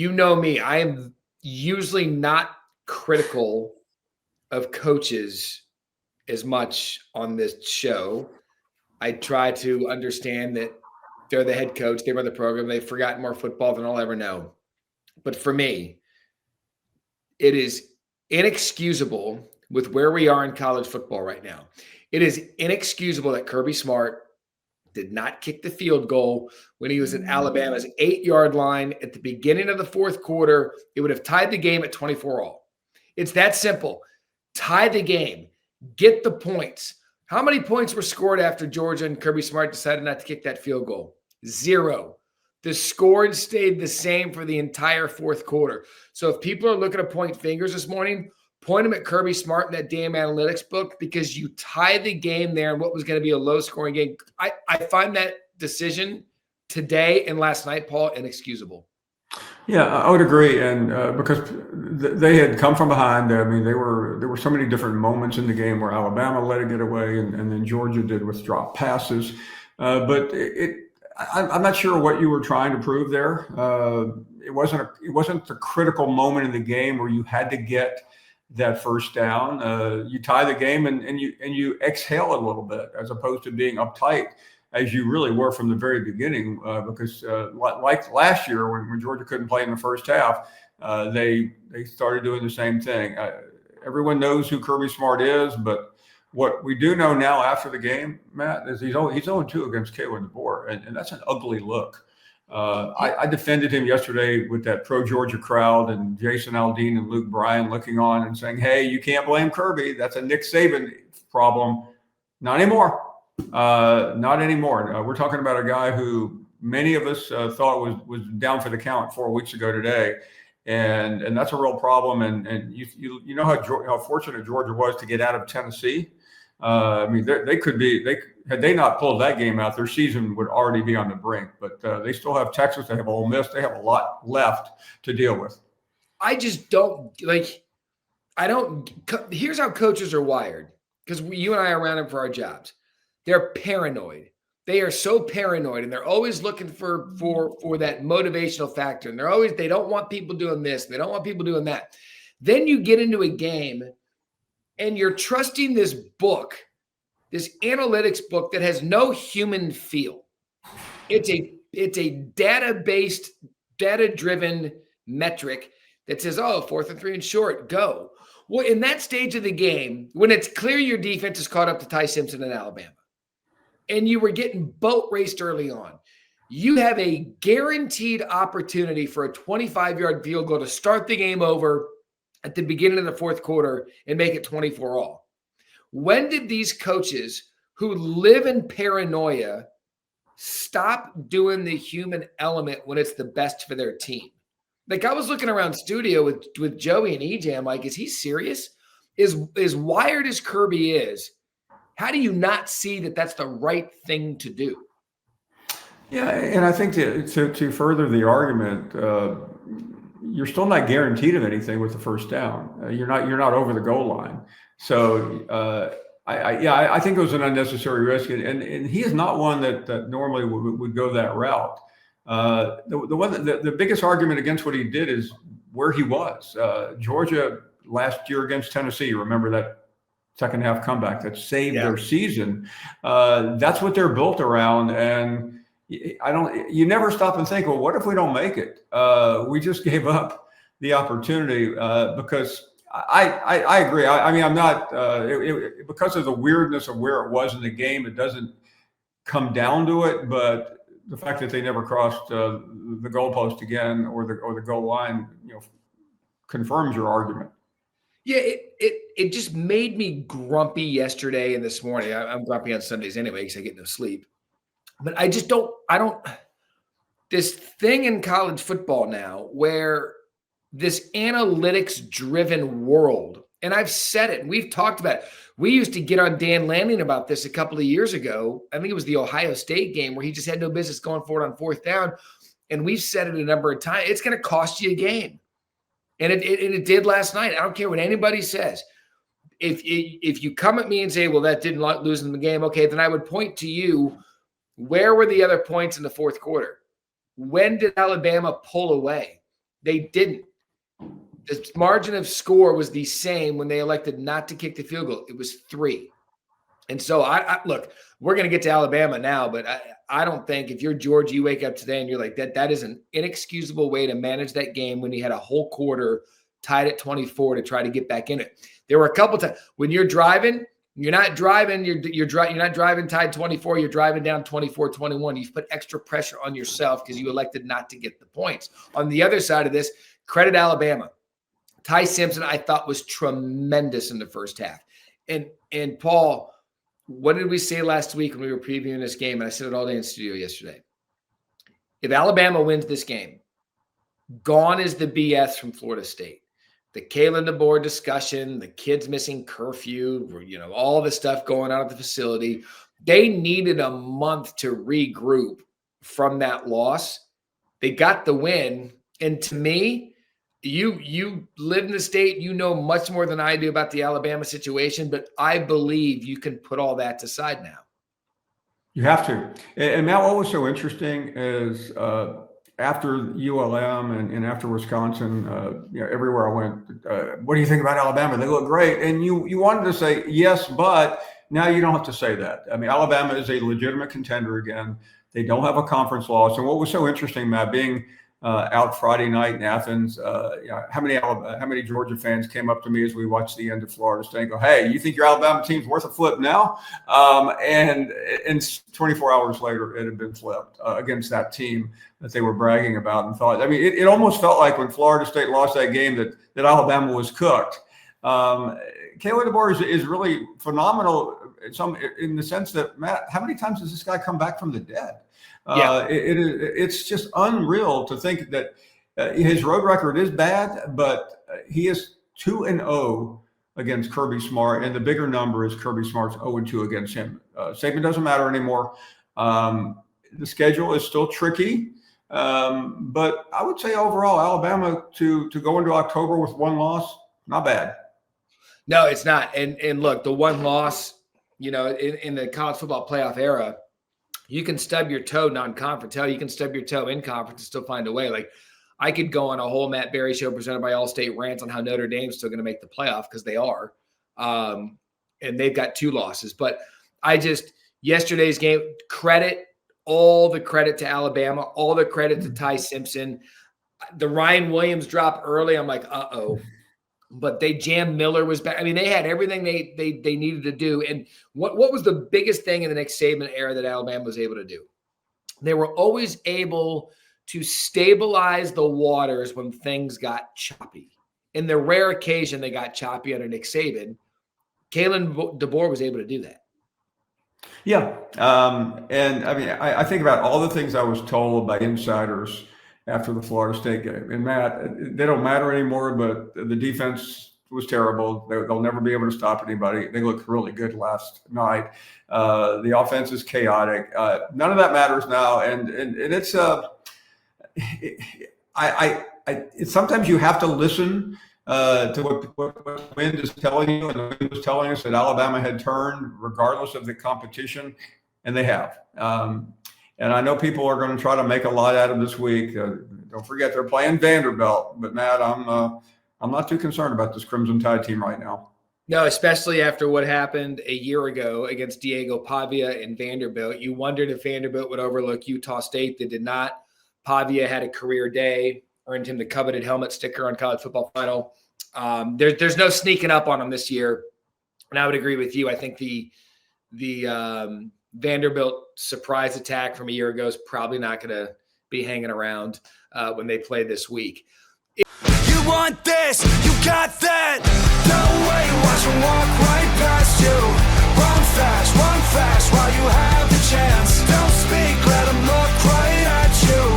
You know me. I am usually not critical of coaches as much on this show. I try to understand that they're the head coach, they run the program, they've forgotten more football than I'll ever know. But for me, it is inexcusable with where we are in college football right now. It is inexcusable that Kirby Smart did not kick the field goal when he was at Alabama's 8-yard line at the beginning of the fourth quarter. It would have tied the game at 24-all. It's that simple. Tie the game. Get the points. How many points were scored after Georgia and Kirby Smart decided not to kick that field goal? 0. The score stayed the same for the entire fourth quarter. So if people are looking to point fingers this morning, point them at Kirby Smart in that damn analytics book, because you tied the game there in what was going to be a low-scoring game. I find that decision today and last night, Paul, inexcusable. Yeah, I would agree, and because they had come from behind. I mean, there were so many different moments in the game where Alabama let it get away, and then Georgia did with drop passes. But I'm not sure what you were trying to prove there. It wasn't the critical moment in the game where you had to get that first down. You tie the game and you exhale a little bit, as opposed to being uptight as you really were from the very beginning, because like last year when Georgia couldn't play in the first half, they started doing the same thing. Everyone knows who Kirby Smart is, but what we do know now after the game, Matt, is he's 0-2 against Kalen DeBoer, and that's an ugly look. I defended him yesterday with that pro-Georgia crowd and Jason Aldean and Luke Bryan looking on and saying, hey, you can't blame Kirby. That's a Nick Saban problem. Not anymore. Not anymore. We're talking about a guy who many of us thought was down for the count 4 weeks ago today. And that's a real problem. And you know how fortunate Georgia was to get out of Tennessee. I mean, had they not pulled that game out, their season would already be on the brink. But they still have Texas. They have Ole Miss. They have a lot left to deal with. I just don't here's how coaches are wired, because you and I are around them for our jobs. They're paranoid. They are so paranoid, and they're always looking for that motivational factor. And they don't want people doing this. They don't want people doing that. Then you get into a game and you're trusting this book, this analytics book that has no human feel. It's a data-based, data-driven metric that says, 4th and 3 and short, go. Well, in that stage of the game, when it's clear your defense is caught up to Ty Simpson in Alabama, and you were getting boat raced early on, you have a guaranteed opportunity for a 25-yard field goal to start the game over at the beginning of the fourth quarter and make it 24-all. When did these coaches who live in paranoia stop doing the human element when it's the best for their team? Like, I was looking around studio with Joey and EJ. I'm like, is he serious? As wired as Kirby is, how do you not see that that's the right thing to do? Yeah, and I think to further the argument, you're still not guaranteed of anything with the first down. You're not over the goal line. So I think it was an unnecessary risk, and he is not one that normally would go that route. The biggest argument against what he did is where he was. Georgia last year against Tennessee. Remember that second half comeback that saved their season. That's what they're built around. And you never stop and think, well, what if we don't make it? We just gave up the opportunity because I agree. I mean, I'm not, because of the weirdness of where it was in the game, it doesn't come down to it, but the fact that they never crossed the goalpost again or the goal line, confirms your argument. Yeah, it just made me grumpy yesterday and this morning. I'm grumpy on Sundays anyway because I get no sleep. But I don't. This thing in college football now where this analytics-driven world, and I've said it, and we've talked about it. We used to get on Dan Lanning about this a couple of years ago. I think it was the Ohio State game where he just had no business going for it on 4th down. And we've said it a number of times. It's going to cost you a game. And it did last night. I don't care what anybody says. If you come at me and say, well, that didn't lose in the game, okay, then I would point to you. Where were the other points in the fourth quarter? When did Alabama pull away? They didn't. The margin of score was the same when they elected not to kick the field goal. It was 3. And so I look, we're going to get to Alabama now, but I don't think if you're Georgia, you wake up today and you're like, that is an inexcusable way to manage that game when you had a whole quarter tied at 24 to try to get back in it. There were a couple times when you're driving, you're not driving tied 24, you're driving down 24-21. You've put extra pressure on yourself because you elected not to get the points. On the other side of this, credit Alabama. Ty Simpson, I thought, was tremendous in the first half. And Paul, what did we say last week when we were previewing this game? And I said it all day in studio yesterday. If Alabama wins this game, gone is the BS from Florida State. The Kalen DeBoer discussion, the kids missing curfew, all the stuff going on at the facility. They needed a month to regroup from that loss. They got the win. And to me, you live in the state, you know much more than I do about the Alabama situation, but I believe you can put all that aside now. You have to. And Matt, what was so interesting is after ULM and after Wisconsin, everywhere I went, what do you think about Alabama? They look great. And you wanted to say, yes, but now you don't have to say that. I mean, Alabama is a legitimate contender again. They don't have a conference loss. And what was so interesting, Matt, being out Friday night in Athens, how many Georgia fans came up to me as we watched the end of Florida State and go, hey, you think your Alabama team's worth a flip now? And 24 hours later, it had been flipped against that team that they were bragging about and thought. I mean, it almost felt like when Florida State lost that game that Alabama was cooked. Kalen DeBoer is really phenomenal in the sense that, Matt, how many times has this guy come back from the dead? It's just unreal to think that his road record is bad, but he is 2-0 against Kirby Smart, and the bigger number is Kirby Smart's 0-2 against him. Saban doesn't matter anymore. The schedule is still tricky, but I would say overall, Alabama to go into October with one loss, not bad. No, it's not. And look, the one loss, in the college football playoff era, you can stub your toe non-conference. Hell, you can stub your toe in conference and still find a way. Like, I could go on a whole Matt Barrie Show presented by Allstate rant on how Notre Dame's still going to make the playoff because they are. And they've got 2 losses. But yesterday's game, all the credit to Alabama, all the credit to Ty Simpson. The Ryan Williams drop early, I'm like, uh-oh. But Jam Miller was back. I mean, they had everything they needed to do. And what was the biggest thing in the Nick Saban era that Alabama was able to do? They were always able to stabilize the waters when things got choppy. In the rare occasion they got choppy under Nick Saban, Kalen DeBoer was able to do that. Yeah. And I mean, I think about all the things I was told by insiders after the Florida State game. And Matt, they don't matter anymore, but the defense was terrible. They'll never be able to stop anybody. They looked really good last night. The offense is chaotic. None of that matters now. And it's sometimes you have to listen to what the wind is telling you. And the wind was telling us that Alabama had turned regardless of the competition, and they have. And I know people are going to try to make a lot out of this week. Don't forget they're playing Vanderbilt. But Matt, I'm not too concerned about this Crimson Tide team right now. No, especially after what happened a year ago against Diego Pavia and Vanderbilt. You wondered if Vanderbilt would overlook Utah State. They did not. Pavia had a career day, earned him the coveted helmet sticker on College Football Final. There's no sneaking up on him this year. And I would agree with you. I think the Vanderbilt surprise attack from a year ago is probably not going to be hanging around when they play this week. You want this, you got that. No way, watch them walk right past.